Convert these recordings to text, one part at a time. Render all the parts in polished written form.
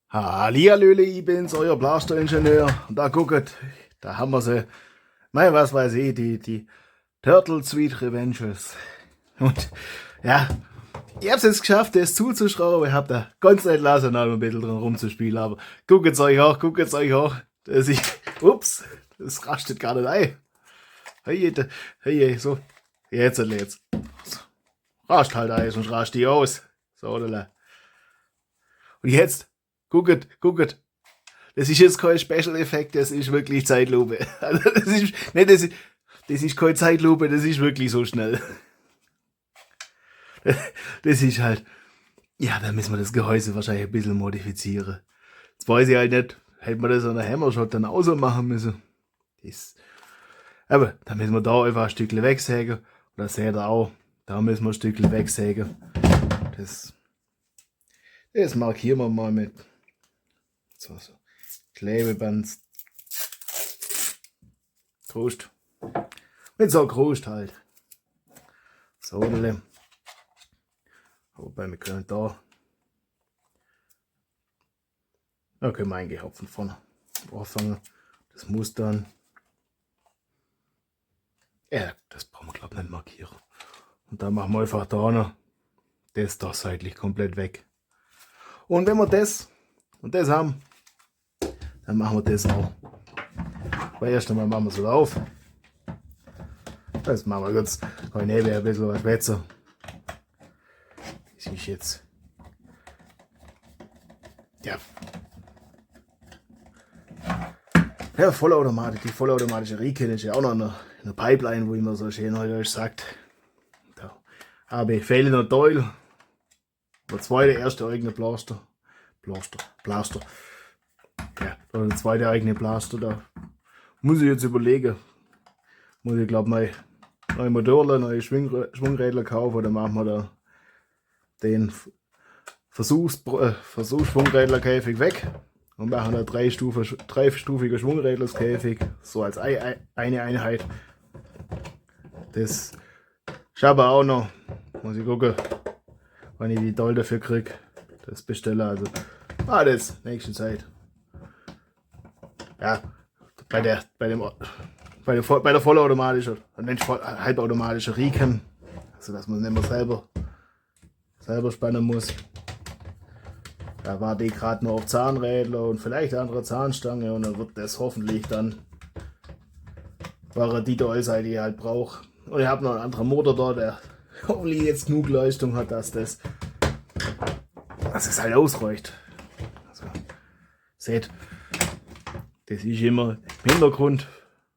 Hallihallöle, ich bin's, euer Blaster-Ingenieur. Und da guckt, da haben wir sie. Nein, was weiß ich, die Turtle Sweet Revenges. Und ja, ich hab's jetzt geschafft, das zuzuschrauben. Ich hab da ganz nicht lassen, noch ein bisschen dran rumzuspielen. Aber guckt's euch auch. Ups, das rastet gar nicht ein. Hey, so. Jetzt. Rast halt ein, sonst rast die aus. So, oder? Und jetzt, guckt. Das ist jetzt kein Special-Effekt, das ist wirklich Zeitlupe. Also das ist keine Zeitlupe, das ist wirklich so schnell. Das ist halt, ja, da müssen wir das Gehäuse wahrscheinlich ein bisschen modifizieren. Jetzt weiß ich halt nicht, hätte man das an der Hammershot dann auch so machen müssen. Aber da müssen wir da einfach ein Stückchen wegsägen. Und das seht ihr auch, da müssen wir ein Stückchen wegsägen. Das markieren wir mal mit so Klebeband. Krust. Mit so Krust halt. So, wobei wir können da. Da können wir eigentlich von vorne anfangen. Das muss dann. Ja, das brauchen wir glaube ich nicht markieren. Und dann machen wir einfach da noch das da seitlich komplett weg. Und wenn wir das und das haben, dann machen wir das auch. Weil erst einmal machen wir es auf. Das machen wir jetzt. Kann ich nebenher ein bisschen was schwätzen. Das ist jetzt. Ja, Vollautomatik. Die vollautomatische Rieke ist ja auch noch eine Pipeline, wo immer so schön neudeutsch sagt. Da habe ich fehlender Teil. Der zweite, erste eigene Blaster. Ja, der zweite eigene Blaster. Da muss ich jetzt überlegen. Muss ich glaube neue Motoren, neue Schwungräder kaufen. Oder machen wir da den Versuchsschwungrädlerkäfig weg. Und machen da dreistufige Schwungrädlerskäfig. So als eine Einheit. Das schaffe auch noch. Muss ich gucken, wann ich die Doll dafür kriege. Das bestelle also. Das nächste Zeit. Ja, bei der vollautomatischen, halbautomatischen Rieken, also dass man nicht mehr selber spannen muss. Da war die gerade nur auf Zahnrädler und vielleicht eine andere Zahnstange und dann wird das hoffentlich dann die Dollseite, die ich halt brauche. Und ich habe noch einen anderen Motor da, der hoffentlich jetzt genug Leistung hat, dass es halt ausreicht. Also, seht, das ist immer im Hintergrund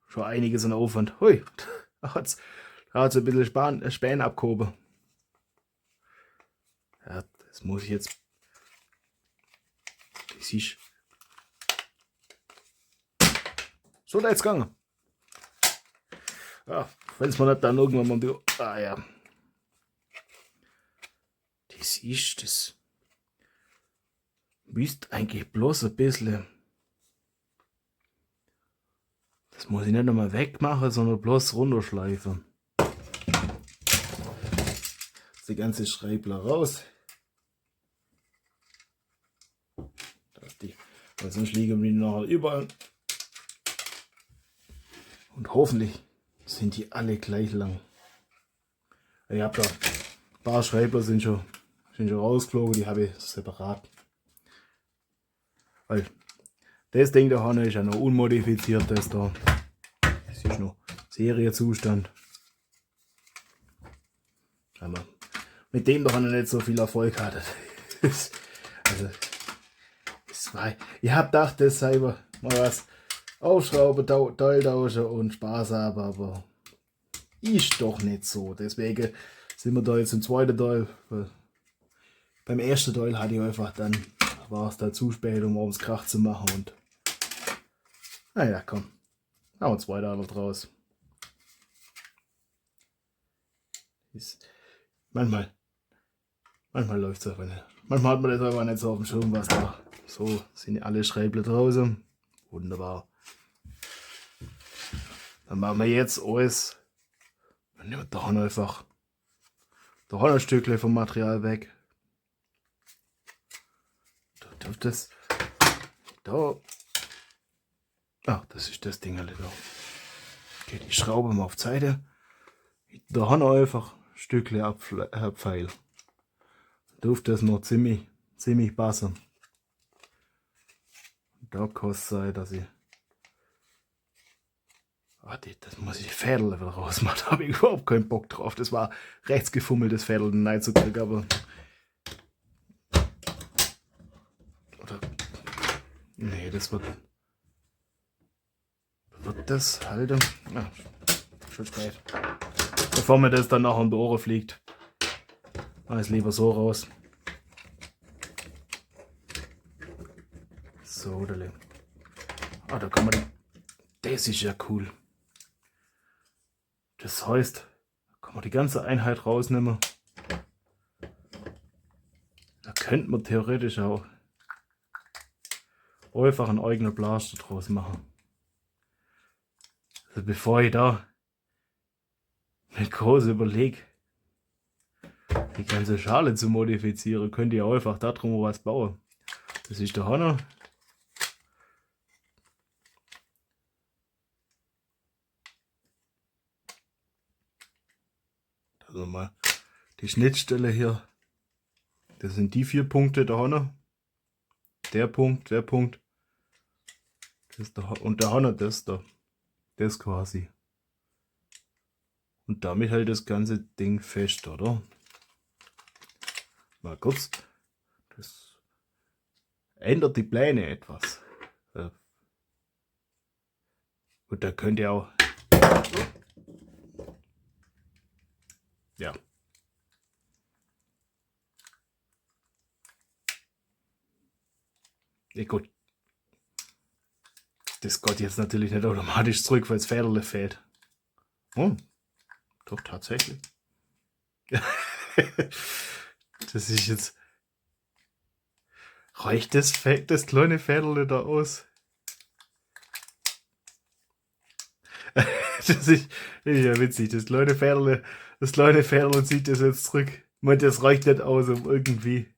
schon einiges an Aufwand. Hui, da hat es ein bisschen Späne abgehoben. Ja, das muss ich jetzt. Das ist. So, da jetzt gegangen. Ja, wenn es mir nicht dann irgendwann mal. Ja. Das müsste eigentlich bloß ein bisschen. Das muss ich nicht nochmal wegmachen, sondern bloß runterschleifen. Die ganze Schreibler raus. Weil sonst liegen die nachher überall. Und hoffentlich sind die alle gleich lang. Ich habe da ein paar Schreibler sind schon rausgeflogen, die habe ich separat. Weil das Ding da vorne ist ja noch unmodifiziert, das da. Das ist noch Seriezustand. Aber mit dem da nicht so viel Erfolg hatte. Also, ich habe gedacht, das sei mal was aufschrauben, Teil tauschen und Spaß haben, aber ist doch nicht so. Deswegen sind wir da jetzt im zweiten Teil. Beim ersten Teil hatte ich einfach dann, war es da zu spät, um abends Krach zu machen und naja, komm, haben wir zwei Teile draus. Manchmal läuft es einfach nicht. Manchmal hat man das einfach nicht so auf dem Schirm, was da. So sind alle Schräubler draußen. Wunderbar. Dann machen wir jetzt alles. Dann nehmen wir da einfach ein Stückchen vom Material weg. Da dürfte es Da. Ach, das ist das Ding da. Okay, die Schraube mal auf die Seite. Da haben wir einfach ein Stückchen Abpfeil. Dürfte das noch ziemlich passen. Da kann es sein, dass ich. Das muss ich Fädel wieder rausmachen. Da habe ich überhaupt keinen Bock drauf. Das war rechts gefummeltes Fädel reinzukriegen, aber. Oder. Nee, das wird das halten. Ah, schon spät. Bevor mir das dann nachher in die Ohren fliegt. Mach es lieber so raus. So, da kann man. Das ist ja cool. Das heißt, da kann man die ganze Einheit rausnehmen. Da könnte man theoretisch auch einfach einen eigenen Blaster draus machen. Also bevor ich da mit groß überlege, die ganze Schale zu modifizieren, könnt ihr einfach da drum was bauen. Das ist der Honor. Also mal die Schnittstelle hier. Das sind die 4 Punkte der Honor. Der Punkt. Das der, und der Honor, das da. Das quasi. Und damit hält das ganze Ding fest, oder? Mal kurz. Das ändert die Pläne etwas. Und da könnt ihr auch. Ja. Ja gut. Das geht jetzt natürlich nicht automatisch zurück, weil das Federle fehlt. Oh, doch tatsächlich. Das ist jetzt. Reicht das kleine Federle da aus? Das ist ja witzig. Das kleine Federle zieht das jetzt zurück. Ich meine, das reicht nicht aus, um irgendwie.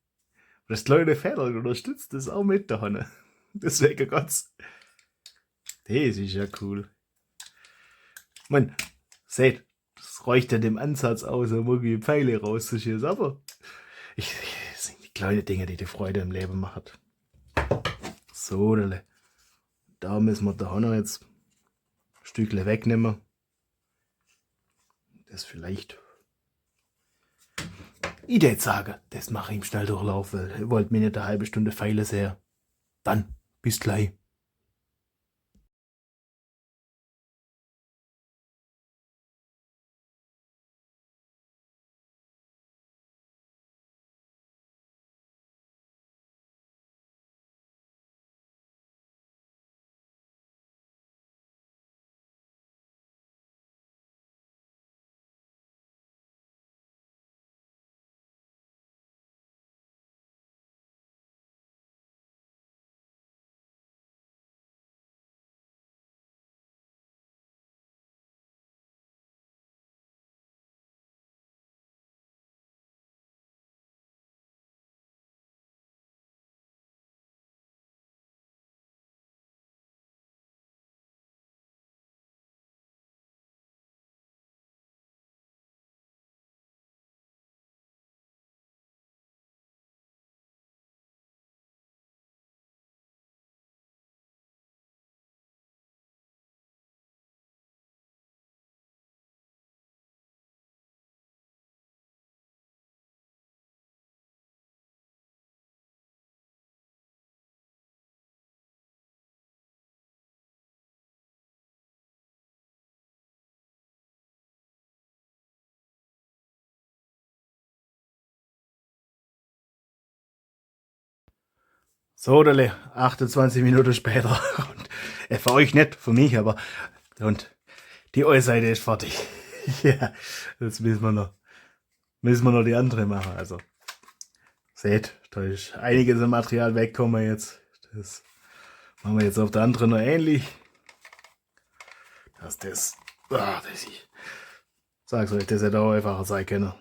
Das kleine Federle unterstützt das auch mit da Hanne. Deswegen ganz. Das ist ja cool. Ich meine, seht, das reicht ja dem Ansatz aus, um irgendwie Pfeile rauszuschießen. Aber das sind die kleinen Dinge, die Freude im Leben machen. So, da müssen wir da Hanne jetzt ein Stückchen wegnehmen. Das vielleicht. Ich würde sagen, das mache ich im Schnelldurchlauf, weil ihr wollt mir nicht eine halbe Stunde Pfeile sehen. Dann, bis gleich. So, 28 Minuten später. Und, für euch nicht, für mich, aber. Und die Ohrseite ist fertig. Ja, jetzt müssen wir noch die andere machen. Also, seht, da ist einiges an Material weggekommen jetzt. Das machen wir jetzt auf der anderen noch ähnlich. Dass das. Ich sag's euch, das hätte auch einfacher sein können.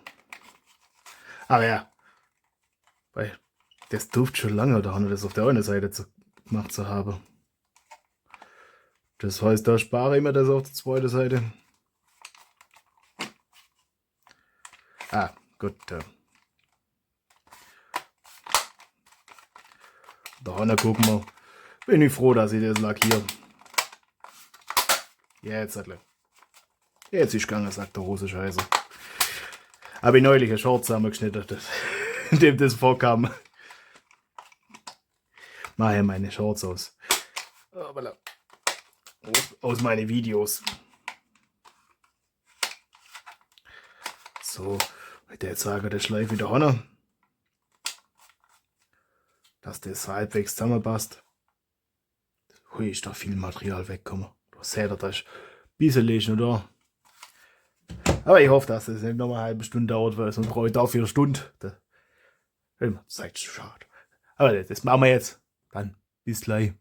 Aber ja, weil das durfte schon lange, da haben wir das auf der einen Seite gemacht zu haben. Das heißt, da spare ich mir das auf der zweiten Seite. Ah, gut. Da gucken wir. Bin ich froh, dass ich das lackiere. Jetzt ist gegangen, sagt der Hose Scheiße. Habe ich neulich eine Short zusammengeschnitten, in dem das vorkam. Mache meine Shorts aus. Aus meinen Videos. So, ich jetzt sagen, das schleife wieder hin. Dass das halbwegs zusammenpasst. Hui, ist da viel Material weggekommen. Da seht ihr, da ist ein bisschen noch da. Aber ich hoffe, dass es nicht noch eine halbe Stunde dauert, weil sonst brauche ich dafür eine Stunde. Das ist zu schade. Aber das machen wir jetzt. Dann bis gleich.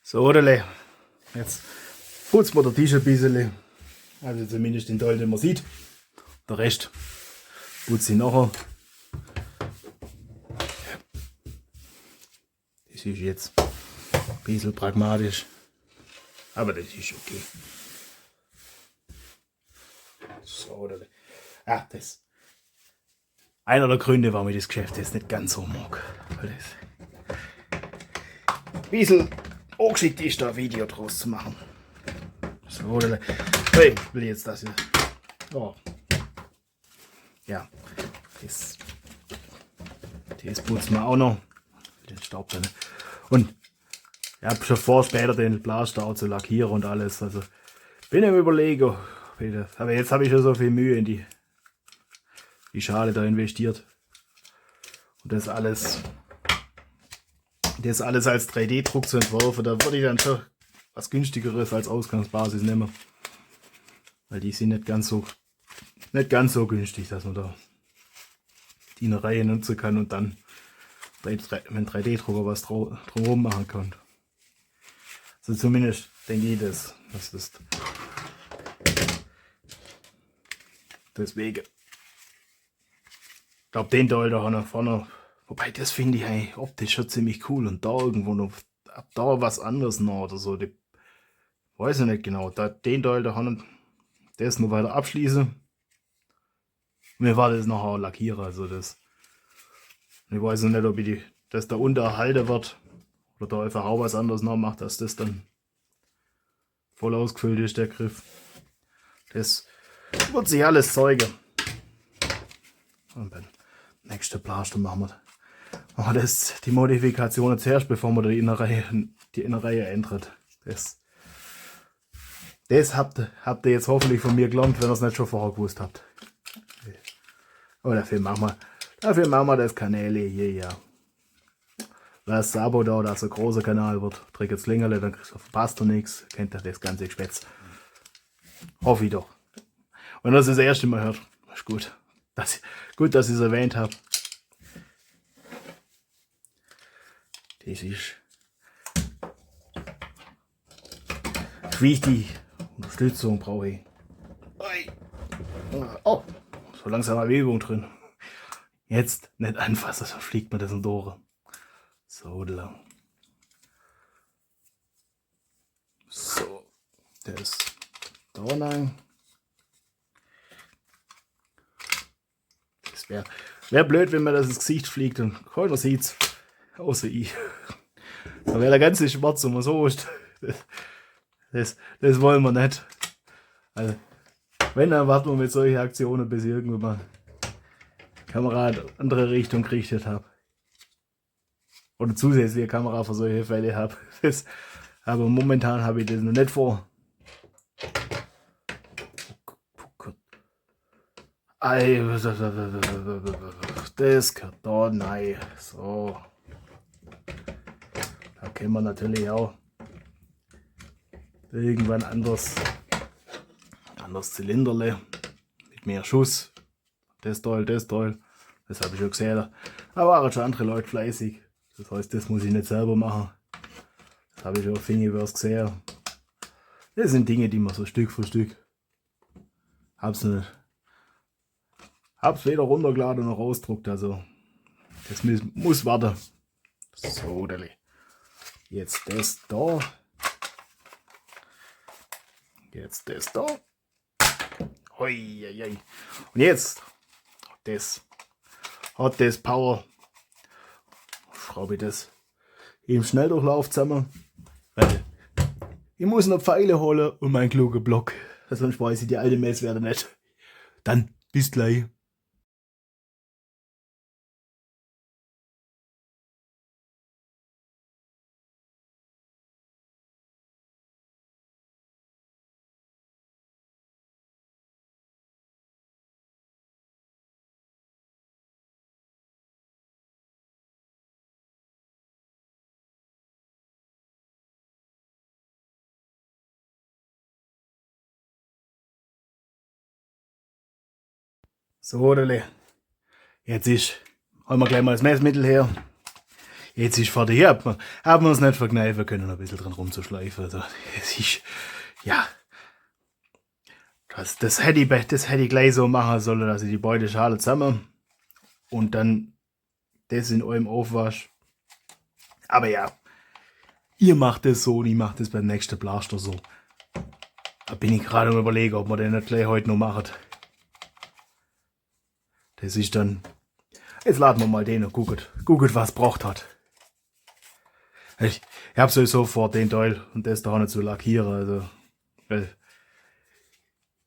So, Odele. Jetzt putzen wir den Tisch ein bisschen. Also zumindest den Teil, den man sieht. Der Rest putze ich nachher. Das ist jetzt ein bisschen pragmatisch. Aber das ist okay. So, Odele. Ja, das. Einer der Gründe, warum ich das Geschäft jetzt nicht ganz so mag. Weil das ein bisschen angeschickt ist, da ein Video draus zu machen. So, hey, ich will jetzt das hier. Oh. Ja, das putzen wir auch noch. Den Staub dann. Und ich habe schon vor, später den Blaster auch zu lackieren und alles. Also bin im Überlegen. Aber jetzt habe ich schon so viel Mühe in die Schale da investiert. Und das alles als 3D-Druck zu entwerfen, da würde ich dann schon was günstigeres als Ausgangsbasis nehmen. Weil die sind nicht ganz so günstig, dass man da die in eine Reihe nutzen kann und dann mit 3D-Drucker was drumherum machen kann. Also zumindest denke ich das ist deswegen. Ich glaube, den Teil da vorne, wobei das finde ich eigentlich optisch schon ziemlich cool und da irgendwo noch da was anderes noch oder so. Weiß ich nicht genau. Den Teil da das noch weiter abschließen. Mir war das nachher lackieren, also das. Ich weiß noch nicht, ob ich das da unten erhalten wird oder da einfach auch was anderes noch macht, dass das dann voll ausgefüllt ist, der Griff. Das wird sich alles zeigen. Und beim nächsten Plaster machen wir die Modifikationen zuerst, bevor wir die Innereihe ändert. Das habt ihr jetzt hoffentlich von mir gelernt, wenn ihr es nicht schon vorher gewusst habt. Aber dafür machen wir das Kanal hier, ja. Lasst ein Abo da, dass ein großer Kanal wird. Drückt das Klingerle, dann verpasst ihr nichts. Kennt ihr das ganze Gespätz. Hoffe ich doch. Und wenn ihr es das erste Mal hört, ist gut. Gut, dass ich es erwähnt habe. Das ist wichtig. Unterstützung brauche ich. Oh, so langsam eine Bewegung drin. Jetzt nicht anfassen, sonst fliegt mir das in die Ohren. So lang. So, der ist da lang. Das wäre blöd, wenn mir das ins Gesicht fliegt und keiner sieht's. Außer ich. Da wäre der ganze Schmerz immer so ist. Das wollen wir nicht. Also, wenn, dann warten wir mit solchen Aktionen, bis ich irgendwann mal Kamera in andere Richtung gerichtet habe. oder zusätzliche Kamera für solche Fälle habe. Aber momentan habe ich das noch nicht vor. Das gehört da rein. So. Da können wir natürlich auch irgendwann anderes Zylinderle mit mehr Schuss. Das toll, das toll. Das habe ich schon gesehen. Da waren schon andere Leute fleißig. Das heißt, das muss ich nicht selber machen. Das habe ich schon auf Thingiverse gesehen. Das sind Dinge, die man so Stück für Stück. Hab's weder runtergeladen noch ausdruckt. Also das muss warten. So, Deli. Jetzt das da. Jetzt das da. Hoi, hoi, hoi. Und jetzt das hat das Power. Schraube ich das im Schnelldurchlauf zusammen, weil ich muss noch Pfeile holen und meinen klugen Block. Sonst weiß ich die alte Messwerte nicht. Dann bis gleich. So, Dele. Jetzt haben wir gleich mal das Messmittel her. Jetzt ist fertig. Hier haben wir uns nicht verkneifen können, ein bisschen dran rumzuschleifen. Also, es ist, ja. Das hätte ich gleich so machen sollen, dass ich die beide Schalen zusammen und dann das in eurem Aufwasch. Aber ja, ihr macht das so und ich mache das beim nächsten Blaster so. Da bin ich gerade am Überlegen, ob wir den nicht gleich heute noch machen. Das ist dann. Jetzt laden wir mal den und guckt, was braucht hat. Ich habe sowieso vor, den Teil und das da nicht zu lackieren. Also, weil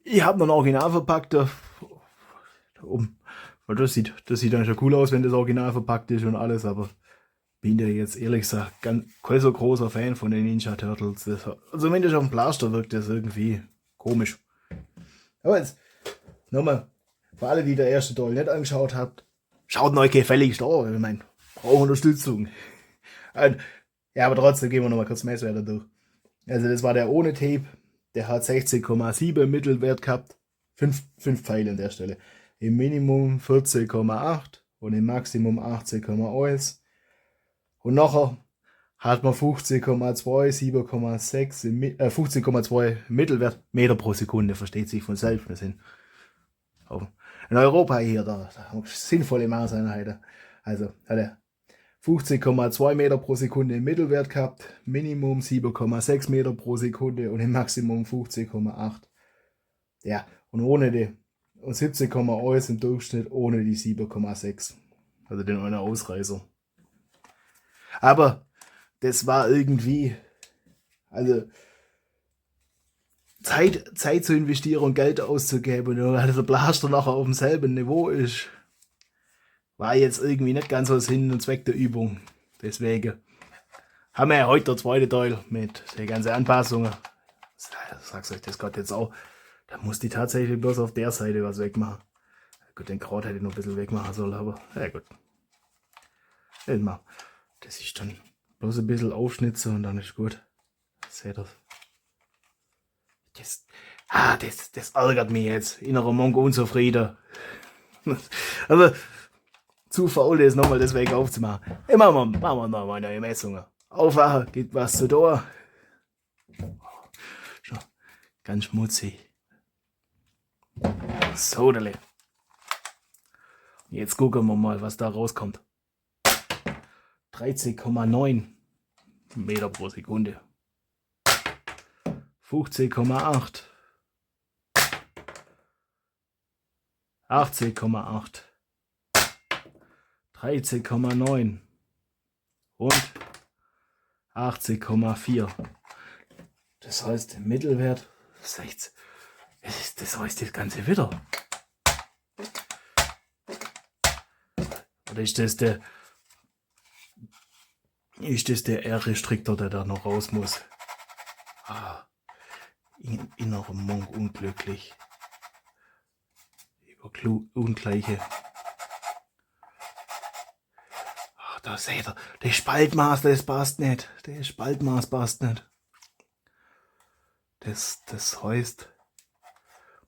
ich habe noch einen original verpackter. Weil das sieht dann schon cool aus, wenn das original verpackt ist und alles, aber bin ja jetzt ehrlich gesagt kein so großer Fan von den Ninja Turtles. Also wenn das auf dem Blaster wirkt, das irgendwie komisch. Aber jetzt nochmal, für alle, die der erste Teil nicht angeschaut habt, schaut euch gefälligst an. Ich meine, brauche Unterstützung. Ja, aber trotzdem gehen wir nochmal kurz Messwerte durch. Also das war der ohne Tape. Der hat 16,7 im Mittelwert gehabt. 5 Pfeile an der Stelle. Im Minimum 14,8 und im Maximum 18,1. Und nachher hat man 15,2, 7,6, 15,2 Mittelwert Meter pro Sekunde, versteht sich von selbst. Wir sind in Europa hier, da haben wir sinnvolle Maßeinheiten. Also hat er 15,2 Meter pro Sekunde im Mittelwert gehabt, Minimum 7,6 Meter pro Sekunde und im Maximum 15,8. Ja, und ohne die, und 17,1 im Durchschnitt ohne die 7,6. Also den einen Ausreißer. Aber das war irgendwie, also Zeit zu investieren und Geld auszugeben und weil der Blaster nachher auf demselben Niveau ist, war jetzt irgendwie nicht ganz so Sinn und Zweck der Übung. Deswegen haben wir ja heute der zweite Teil mit den ganzen Anpassungen. Sag's euch das gerade jetzt auch. Da musste ich tatsächlich bloß auf der Seite was wegmachen. Gut, den Kraut hätte ich noch ein bisschen wegmachen sollen, aber ja gut. Das ist dann bloß ein bisschen aufschnitzen und dann ist gut. Seht ihr das? Das ärgert mich jetzt. Innerer Monk unzufrieden. Also, zu faul ist nochmal das Weg aufzumachen. Hey, machen wir nochmal neue Messungen. Aufwachen, gibt was zu tun. Schon ganz schmutzig. So, Dele. Jetzt gucken wir mal, was da rauskommt. 13,9 Meter pro Sekunde. 15,8. 18,8. 13,9 und 18,4. Das heißt, der Mittelwert 16. Das heißt das Ganze wieder. Oder ist das der Ist das der R-Restriktor, der da noch raus muss? Innerer Monk unglücklich. Über Ungleiche. Da seht ihr, das Spaltmaß, das passt nicht. Das Spaltmaß passt nicht. Das heißt,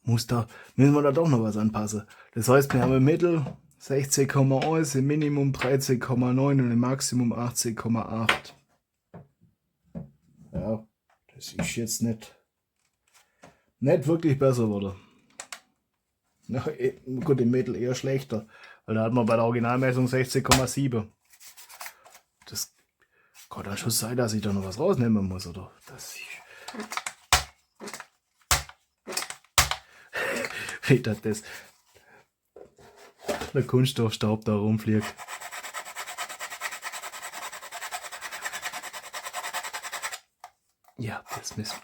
müssen wir da doch noch was anpassen. Das heißt, wir haben im Mittel 16,1, im Minimum 13,9 und im Maximum 18,8. Ja, das ist jetzt nicht wirklich besser, oder? Ja, gut, im Mittel eher schlechter, weil da hat man bei der Originalmessung 16,7. Das kann dann schon sein, dass ich da noch was rausnehmen muss, oder? Wie das der Kunststoffstaub da rumfliegt. Ja, das müssen wir.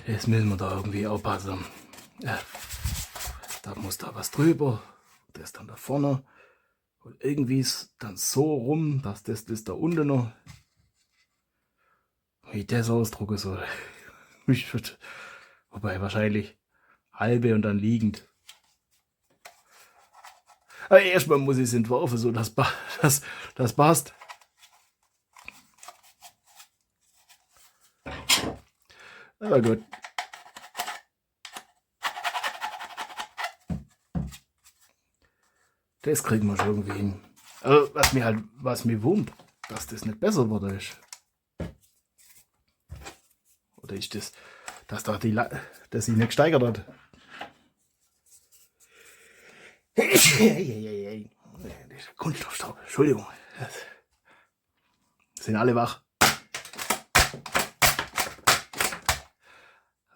Jetzt müssen wir da irgendwie aufpassen. Ja, da muss da was drüber. Das dann da vorne. Und irgendwie ist dann so rum, dass das da unten noch. Wie ich das ausdrucken soll. Wobei wahrscheinlich halbe und dann liegend. Aber erstmal muss ich es entwerfen, so dass das passt. Aber gut. Das kriegen wir schon irgendwie hin. Also, was mir wundert, dass das nicht besser wurde ist. Oder ist das, dass da dass sich nicht gesteigert hat? Kunststoffstaub, Entschuldigung. Sind alle wach?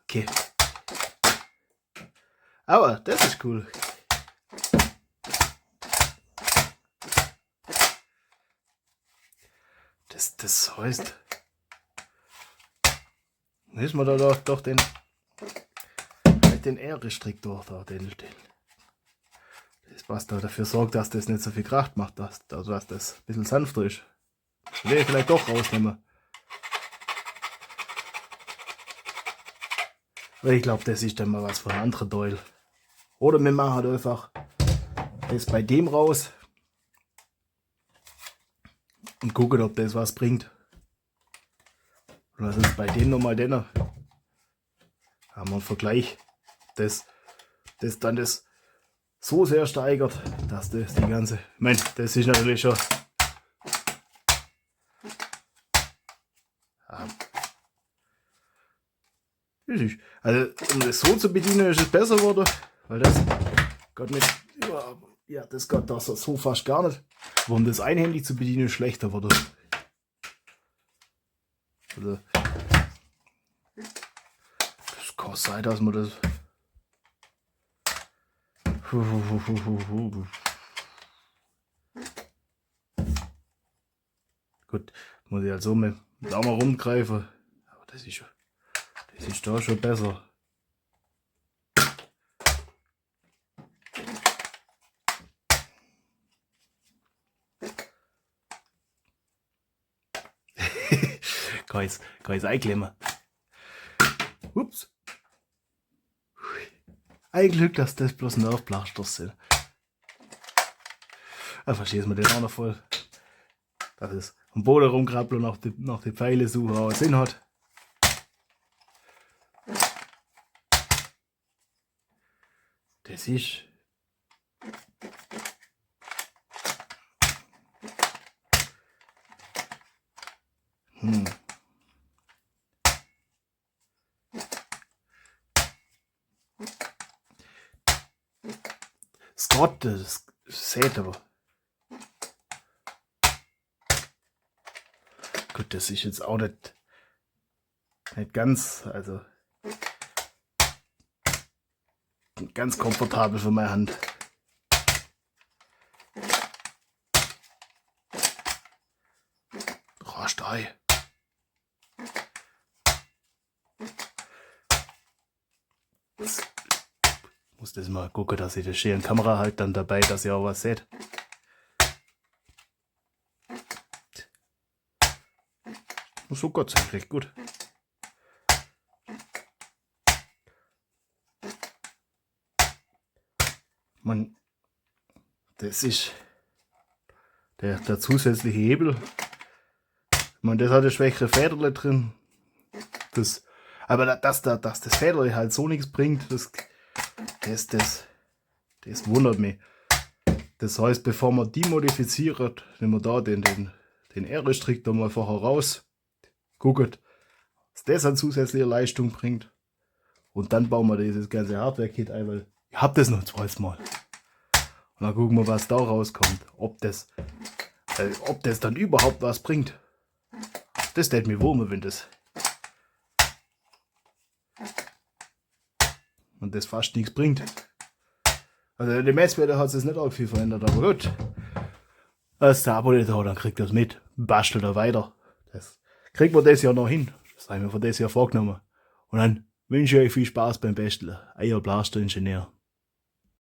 Okay. Aber das ist cool. Das heißt, müssen wir da doch den R-Restriktor da, das was da dafür sorgt, dass das nicht so viel Kraft macht, dass das ein bisschen sanfter ist. Das will ich vielleicht doch rausnehmen. Weil ich glaube, das ist dann mal was für ein anderer Teil. Oder wir machen halt einfach das bei dem raus und gucken, ob das was bringt. Oder sonst bei dem nochmal den. Haben wir einen Vergleich, das dann das so sehr steigert, dass das die ganze. Ich meine, das ist natürlich schon. Also, um das so zu bedienen, ist es besser geworden, weil das geht nicht. Ja, das geht da so fast gar nicht. Aber um das einhändig zu bedienen, ist schlechter geworden. Also, das kann sein, dass man das. Gut, muss ich halt so mit dem Daumen rumgreifen. Aber das ist da schon besser. Kann ich einklemmen. Ups. Ein Glück, dass das bloß Nervblaster sind. Einfach schießen wir den auch noch voll. Dass es am Boden rumkrabbeln und nach die Pfeile suchen, aber Sinn hat. Das ist. Scott, das seht aber. Gut, das ist jetzt auch nicht ganz, also ganz komfortabel für meine Hand. Rastei. Muss das mal gucken, dass ich das schön Kamera halt dann dabei, dass ihr auch was seht. So Gott sei Dank recht gut. Man, das ist der zusätzliche Hebel. Man, das hat eine schwächere Federle drin. Aber dass das Federle halt so nichts bringt, das wundert mich. Das heißt, bevor man die modifiziert, nehmen wir da den R-Strick da mal vorher raus, guckt, was das an zusätzlicher Leistung bringt. Und dann bauen wir dieses ganze Hardware-Kit ein, weil ich hab das noch zweites Mal. Und dann gucken wir, was da rauskommt. Ob das dann überhaupt was bringt. Das tät mir wurmen, wenn das. Und das fast nichts bringt. Also die Messwerte hat es nicht arg viel verändert, aber gut. Als der Abonnent hat, dann kriegt er das mit. Bastelt er weiter. Das kriegt man das Jahr noch hin. Das haben wir von das Jahr vorgenommen. Und dann wünsche ich euch viel Spaß beim Basteln. Euer Blaster Ingenieur.